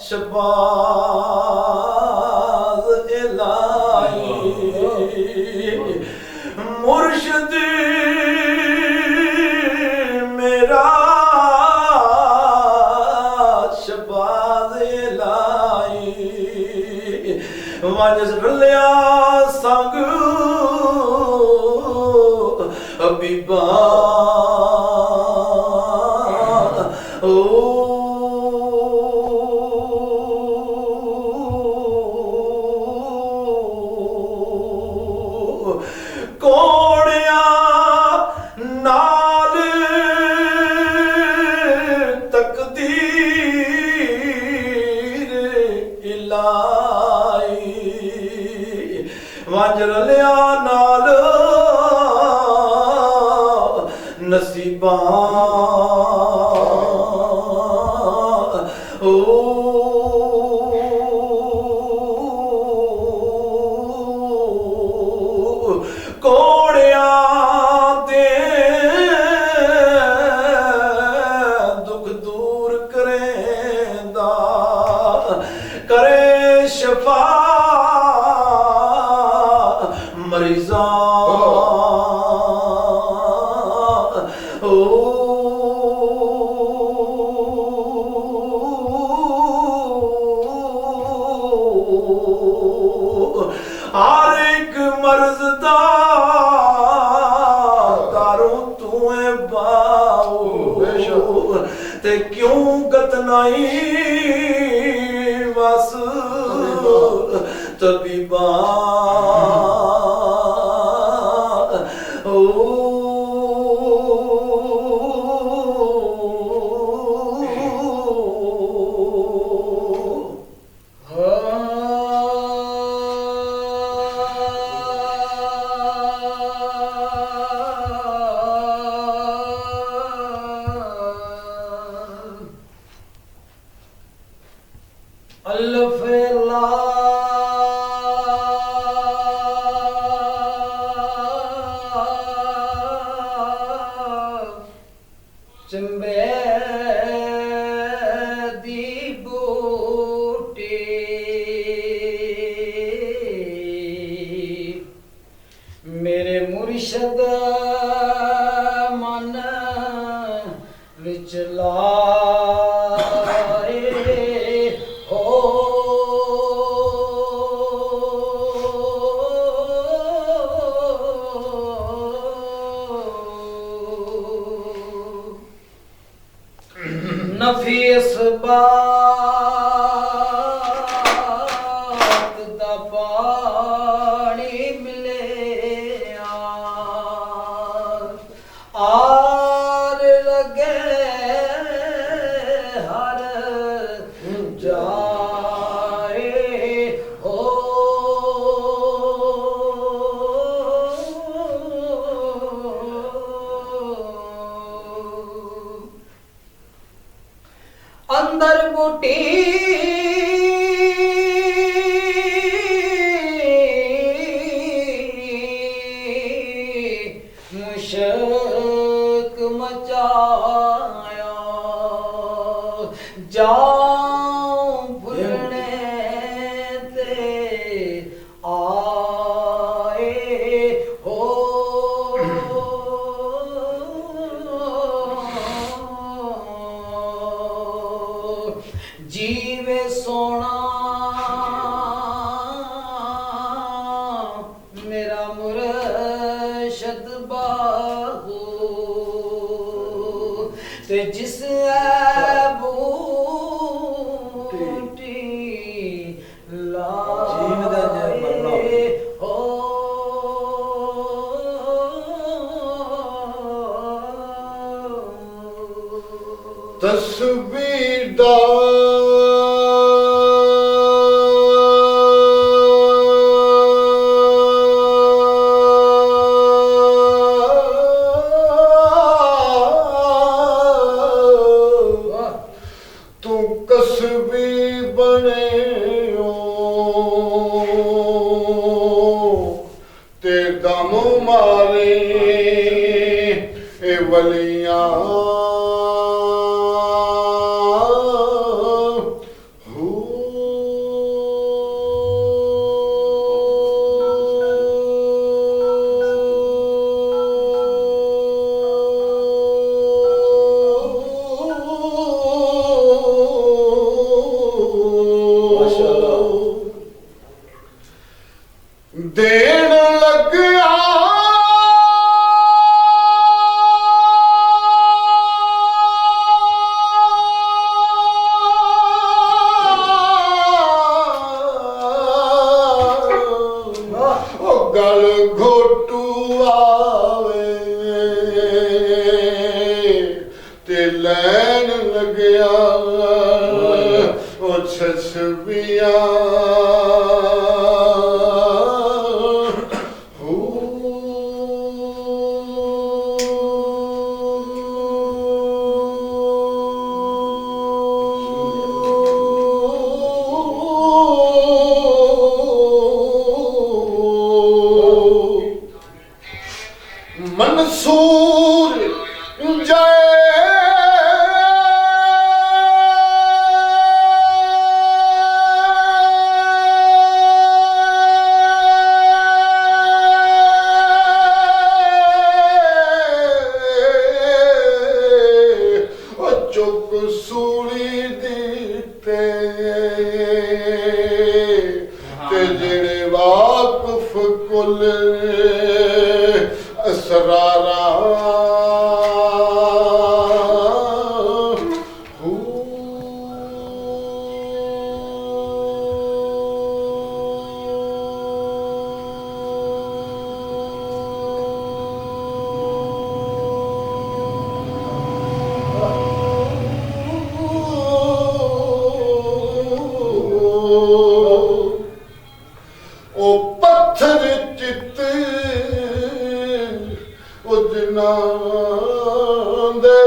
शबाज इलाही मुर्शिद मेरा शबाज इलाही वंज रलिया संग हबीबा कोड़िया नाल तकदीर इलाही वंज रलिया नाल नसीबा कोड़िया दे दुख दूर करेंदा करे शफा मरीज़ा हर एक मर्ज दा दारू तू है बाऊ ते क्यों गतनाई बस तबीबा चंबे दी बूटी मेरे मुर्शद मन विच लाए हो नफीस बात दा पानी मिले आर लगे हर जाए हो अंदर बूटी मुशक मचाया जाऊं भुलने ते आए हो जीवे सोना मेरा मुर्शद बाहू ते जिस बूटी लाए हो तस्वीर दा तू कसबी बने हो ते दम मारे ए वलियां ਗਿਆ ਉਹ ਛਛਬੀਆਂ ਮਨਸੂਰ ਚੁੱਕ ਸੂਲੀ ਦਿੱਤੇ ਤੇ ਜਿਹੜੇ ਵਾਕਫ ਕੁਲ ਅਸਰਾਰਾ ਉਹ ਪੱਥਰ ਚਿੱਤ ਉਹ ਜਿਨ੍ਹਾਂ ਦੇ